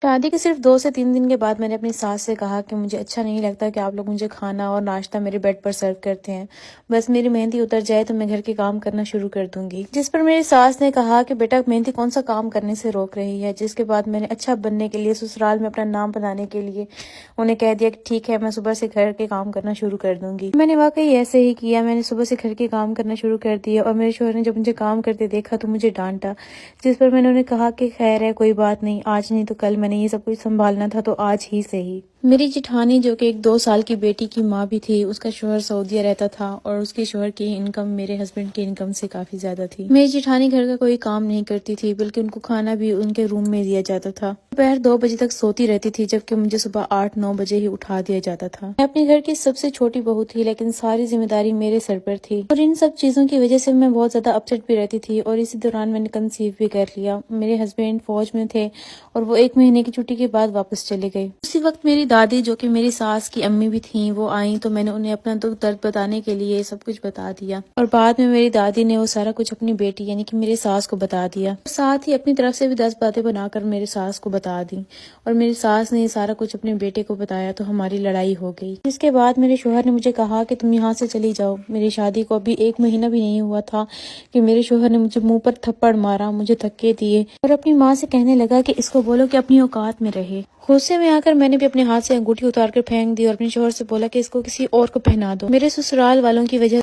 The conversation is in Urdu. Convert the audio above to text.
شادی کے صرف 2 سے 3 دن کے بعد میں نے اپنی ساس سے کہا کہ مجھے اچھا نہیں لگتا کہ آپ لوگ مجھے کھانا اور ناشتہ میرے بیڈ پر سرو کرتے ہیں، بس میری مہندی اتر جائے تو میں گھر کے کام کرنا شروع کر دوں گی۔ جس پر میری ساس نے کہا کہ بیٹا مہندی کون سا کام کرنے سے روک رہی ہے، جس کے بعد میں نے اچھا بننے کے لیے، سسرال میں اپنا نام بنانے کے لیے انہیں کہہ دیا کہ ٹھیک ہے، میں صبح سے گھر کے کام کرنا شروع کر دوں گی۔ میں نے واقعی ایسے ہی کیا، میں نے صبح سے گھر کے کام کرنا شروع کر دیا اور میرے شوہر نے جب مجھے کام کرتے دیکھا تو مجھے ڈانٹا، جس پر میں نے انہیں کہا کہ خیر ہے، کوئی بات نہیں، آج نہیں تو کل میں نے یہ سب کچھ سنبھالنا تھا تو آج ہی صحیح۔ میری جٹھانی جو کہ ایک 2 سال کی بیٹی کی ماں بھی تھی، اس کا شوہر سعودیہ رہتا تھا اور اس کے شوہر کی انکم میرے ہسبینڈ کی انکم سے کافی زیادہ تھی۔ میری جٹھانی گھر کا کوئی کام نہیں کرتی تھی، بلکہ ان کو کھانا بھی ان کے روم میں دیا جاتا تھا۔ دوپہر 2 بجے تک سوتی رہتی تھی، جبکہ مجھے صبح 8-9 بجے ہی اٹھا دیا جاتا تھا۔ میں اپنے گھر کی سب سے چھوٹی بہو تھی، لیکن ساری ذمہ داری میرے سر پر تھی اور ان سب چیزوں کی وجہ سے میں بہت زیادہ اپسیٹ بھی رہتی تھی، اور اسی دوران میں نے کنسیو بھی کر لیا۔ میرے ہسبینڈ فوج میں تھے اور وہ 1 مہینے کی چھٹی کے بعد واپس چلے گئے۔ اسی وقت میری دادی جو کہ میری ساس کی امی بھی تھیں، وہ آئیں تو میں نے انہیں اپنا دکھ درد بتانے کے لیے سب کچھ بتا دیا، اور بعد میں میری دادی نے وہ سارا کچھ اپنی بیٹی یعنی کہ میری ساس کو بتا دیا، اور ساتھ ہی اپنی طرف سے بھی 10 باتیں بنا کر میری ساس کو بتا دی، اور میری ساس نے یہ سارا کچھ اپنے بیٹے کو بتایا تو ہماری لڑائی ہو گئی۔ اس کے بعد میرے شوہر نے مجھے کہا کہ تم یہاں سے چلی جاؤ۔ میری شادی کو ابھی 1 مہینہ بھی نہیں ہوا تھا کہ میرے شوہر نے مجھے منہ پر تھپڑ مارا، مجھے دھکے دیے اور اپنی ماں سے کہنے لگا کہ اس کو بولو کہ اپنی اوقات میں رہے۔ غصے میں آ کر میں نے بھی اپنے ہاتھ سے انگوٹھی اتار کر پھینک دی اور اپنے شوہر سے بولا کہ اس کو کسی اور کو پہنا دو۔ میرے سسرال والوں کی وجہ